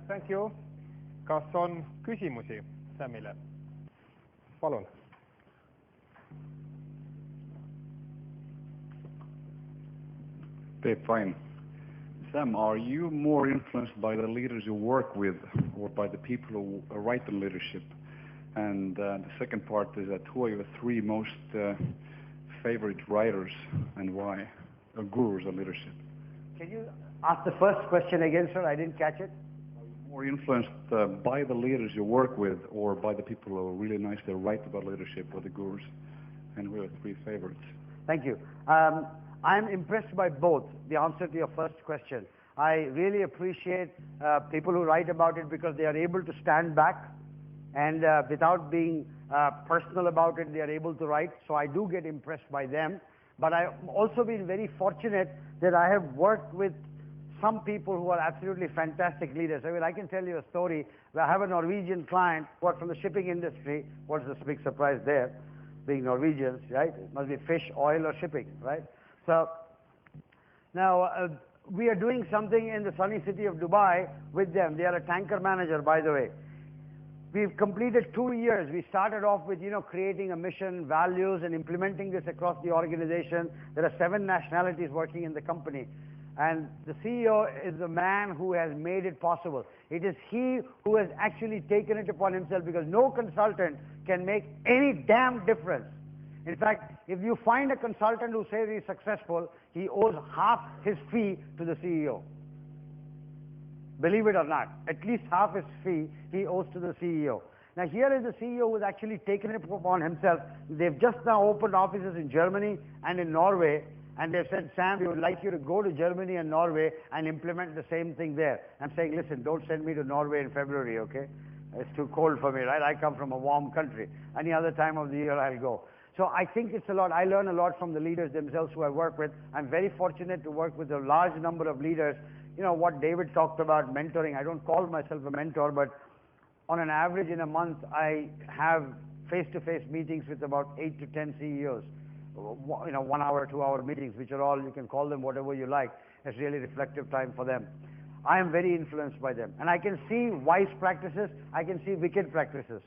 Thank you. Kas on küsimusi Samile? Palun. Okay, fine. Sam, are you more influenced by the leaders you work with or by the people who write the leadership? And the second part is that who are your three most favorite writers and why? Gurus of leadership. Can you ask the first question again, sir? I didn't catch it. Are you more influenced by the leaders you work with or by the people who are really nice to write about leadership or the gurus? And who are your three favorites? Thank you. I'm impressed by both, the answer to your first question. I really appreciate people who write about it because they are able to stand back and without being personal about it, they are able to write. So I do get impressed by them. But I've also been very fortunate that I have worked with some people who are absolutely fantastic leaders. I mean, I can tell you a story where I have a Norwegian client, worked from the shipping industry. What's the big surprise there? Being Norwegians, right? It must be fish, oil, or shipping, right? So now we are doing something in the sunny city of Dubai with them. They are a tanker manager, by the way. We've completed 2 years. We started off with, creating a mission, values, and implementing this across the organization. There are 7 nationalities working in the company. And the CEO is the man who has made it possible. It is he who has actually taken it upon himself because no consultant can make any damn difference. In fact, if you find a consultant who says he's successful, he owes half his fee to the CEO. Believe it or not, at least half his fee he owes to the CEO. Now here is the CEO who has actually taken it upon himself. They've just now opened offices in Germany and in Norway, and they've said, Sam, we would like you to go to Germany and Norway and implement the same thing there. I'm saying, listen, don't send me to Norway in February, okay? It's too cold for me, right? I come from a warm country. Any other time of the year I'll go. So I think it's a lot. I learn a lot from the leaders themselves who I work with. I'm very fortunate to work with a large number of leaders. You know, what David talked about, mentoring. I don't call myself a mentor, but on an average in a month, I have face-to-face meetings with about 8 to 10 CEOs. 1 hour, 2 hour meetings, which are all, you can call them whatever you like. It's really reflective time for them. I am very influenced by them. And I can see wise practices, I can see wicked practices.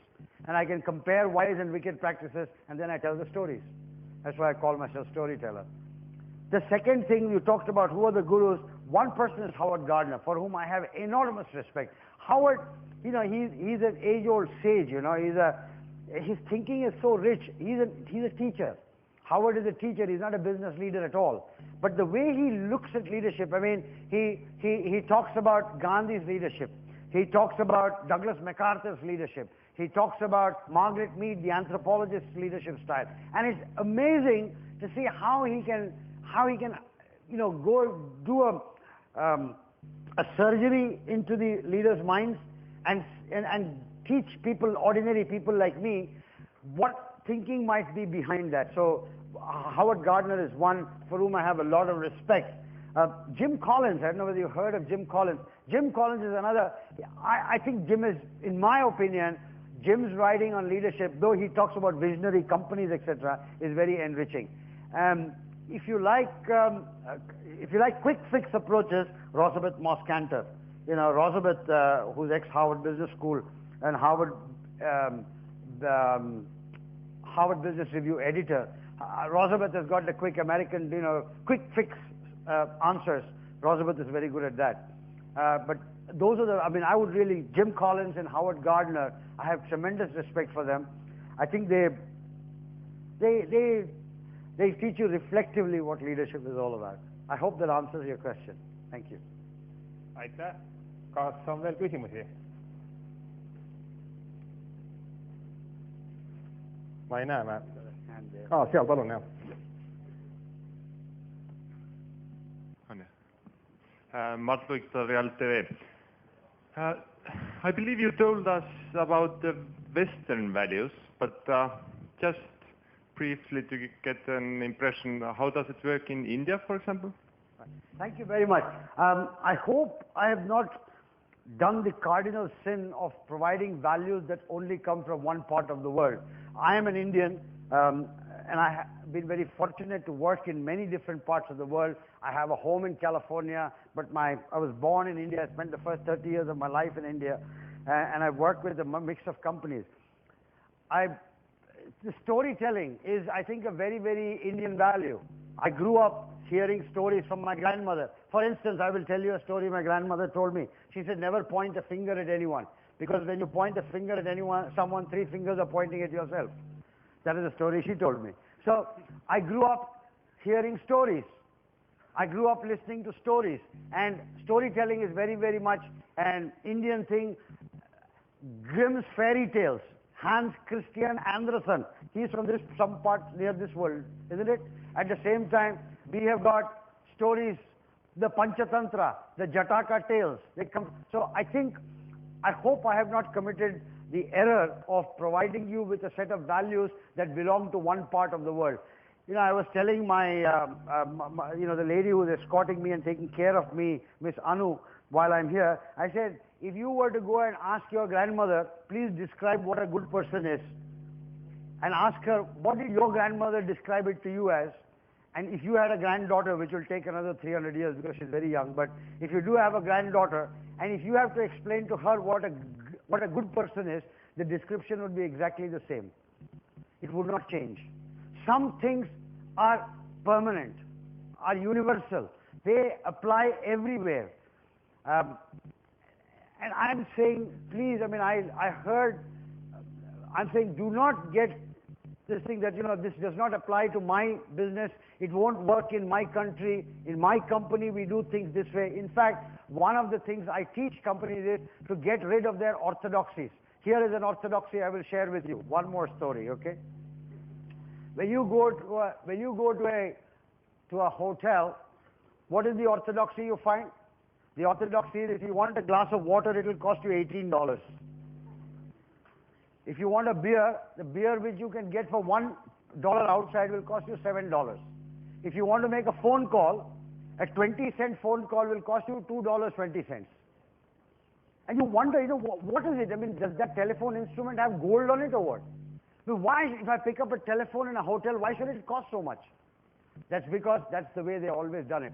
And I can compare wise and wicked practices, and then I tell the stories. That's why I call myself storyteller. The second thing you talked about, who are the gurus? One person is Howard Gardner, for whom I have enormous respect. Howard, he's an age-old sage, his thinking is so rich. He's a teacher. Howard is a teacher, he's not a business leader at all. But the way he looks at leadership, I mean, he talks about Gandhi's leadership. He talks about Douglas MacArthur's leadership. He talks about Margaret Mead, the anthropologist's leadership style. And it's amazing to see how he can go do a surgery into the leaders' minds and teach people, ordinary people like me, what thinking might be behind that. So Howard Gardner is one for whom I have a lot of respect. Jim Collins, I don't know whether you've heard of Jim Collins. Jim Collins is another. I think Jim is, in my opinion, Jim's writing on leadership, though he talks about visionary companies, etc., is very enriching. If you like quick fix approaches, Rosabeth Moss Kanter. Rosabeth, who's ex-Harvard Business School and Harvard Business Review editor. Rosabeth has got the quick American, quick fix answers. Rosabeth is very good at that. But those are I would really, Jim Collins and Howard Gardner, I have tremendous respect for them. I think they teach you reflectively what leadership is all about. I hope that answers your question. Thank you. Aitäh. Kas on veel küsimusi? Ma ei näe. Seal, palun, jah. Mart Võiksaar, Real TV. I believe you told us about the Western values, but just briefly to get an impression, how does it work in India, for example? Thank you very much. I hope I have not done the cardinal sin of providing values that only come from one part of the world. I am an Indian, and I have been very fortunate to work in many different parts of the world. I have a home in California. but I was born in India. I spent the first 30 years of my life in India, and I worked with a mix of companies. The storytelling is, I think, a very, very Indian value. I grew up hearing stories from my grandmother. For instance, I will tell you a story my grandmother told me. She said, never point a finger at anyone, because when you point a finger at someone, 3 fingers are pointing at yourself. That is a story she told me. So I grew up hearing stories. I grew up listening to stories, and storytelling is very, very much an Indian thing. Grimm's fairy tales. Hans Christian Andersen. He's from some part near this world, isn't it? At the same time, we have got stories, the Panchatantra, the Jataka tales. They come. So I hope I have not committed the error of providing you with a set of values that belong to one part of the world. You know, I was telling the lady who is escorting me and taking care of me, Miss Anu, while I'm here, I said, if you were to go and ask your grandmother, please describe what a good person is, and ask her, what did your grandmother describe it to you as? And if you had a granddaughter, which will take another 300 years because she's very young, but if you do have a granddaughter, and if you have to explain to her what a good person is, the description would be exactly the same. It would not change. Some things are permanent, are universal. They apply everywhere. And I'm saying, please, I mean, I'm saying, do not get this thing that, this does not apply to my business. It won't work in my country. In my company, we do things this way. In fact, one of the things I teach companies is to get rid of their orthodoxies. Here is an orthodoxy I will share with you. One more story, okay? When you go to a hotel, what is the orthodoxy you find? The orthodoxy is, if you want a glass of water, it will cost you $18. If you want a beer, the beer which you can get for $1 outside will cost you $7. If you want to make a phone call, a 20-cent phone call will cost you $2.20. And you wonder, what is it? I mean, does that telephone instrument have gold on it or what? Why, if I pick up a telephone in a hotel, why should it cost so much? That's because that's the way they always done it.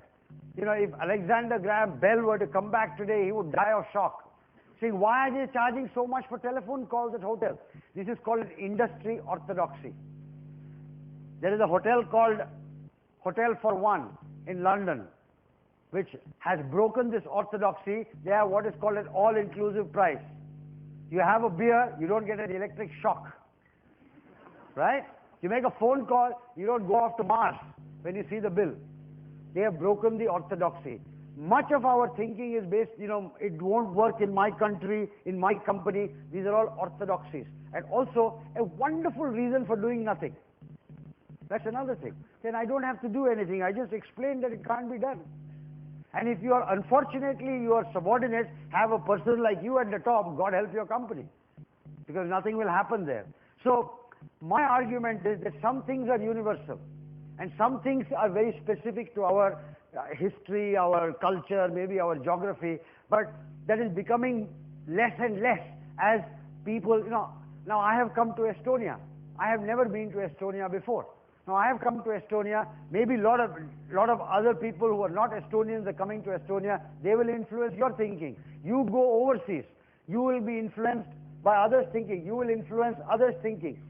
If Alexander Graham Bell were to come back today, he would die of shock. Saying, why are they charging so much for telephone calls at hotels? This is called industry orthodoxy. There is a hotel called Hotel for One in London, which has broken this orthodoxy. They have what is called an all-inclusive price. You have a beer, you don't get an electric shock. Right? You make a phone call, you don't go off to Mars when you see the bill. They have broken the orthodoxy. Much of our thinking is based, it won't work in my country, in my company. These are all orthodoxies. And also, a wonderful reason for doing nothing. That's another thing. Then I don't have to do anything. I just explain that it can't be done. And if you are, unfortunately, your subordinates have a person like you at the top, God help your company. Because nothing will happen there. So, my argument is that some things are universal. And some things are very specific to our history, our culture, maybe our geography, but that is becoming less and less as people, now I have come to Estonia. I have never been to Estonia before. Now I have come to Estonia, maybe a lot of other people who are not Estonians are coming to Estonia, they will influence your thinking. You go overseas, you will be influenced by others' thinking, you will influence others' thinking.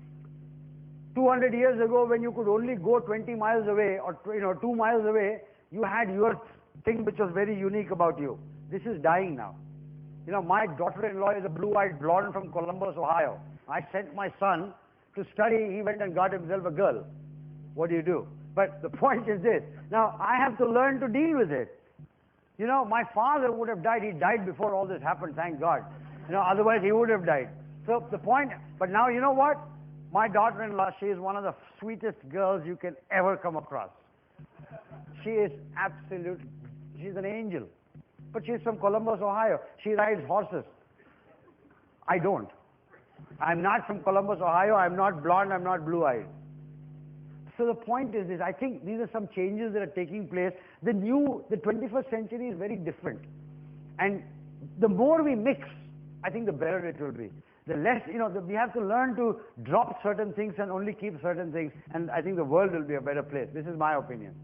200 years ago, when you could only go 20 miles away or 2 miles away, you had your thing which was very unique about you. This is dying now. My daughter-in-law is a blue-eyed blonde from Columbus, Ohio. I sent my son to study. He went and got himself a girl. What do you do? But the point is this. Now, I have to learn to deal with it. My father would have died. He died before all this happened, thank God. Otherwise he would have died. So the point, but now you know what? My daughter-in-law, she is one of the sweetest girls you can ever come across. She is she's an angel. But she's from Columbus, Ohio. She rides horses. I don't. I'm not from Columbus, Ohio. I'm not blonde. I'm not blue-eyed. So the point is this. I think these are some changes that are taking place. The 21st century is very different. And the more we mix, I think the better it will be. The less, we have to learn to drop certain things and only keep certain things. And I think the world will be a better place. This is my opinion.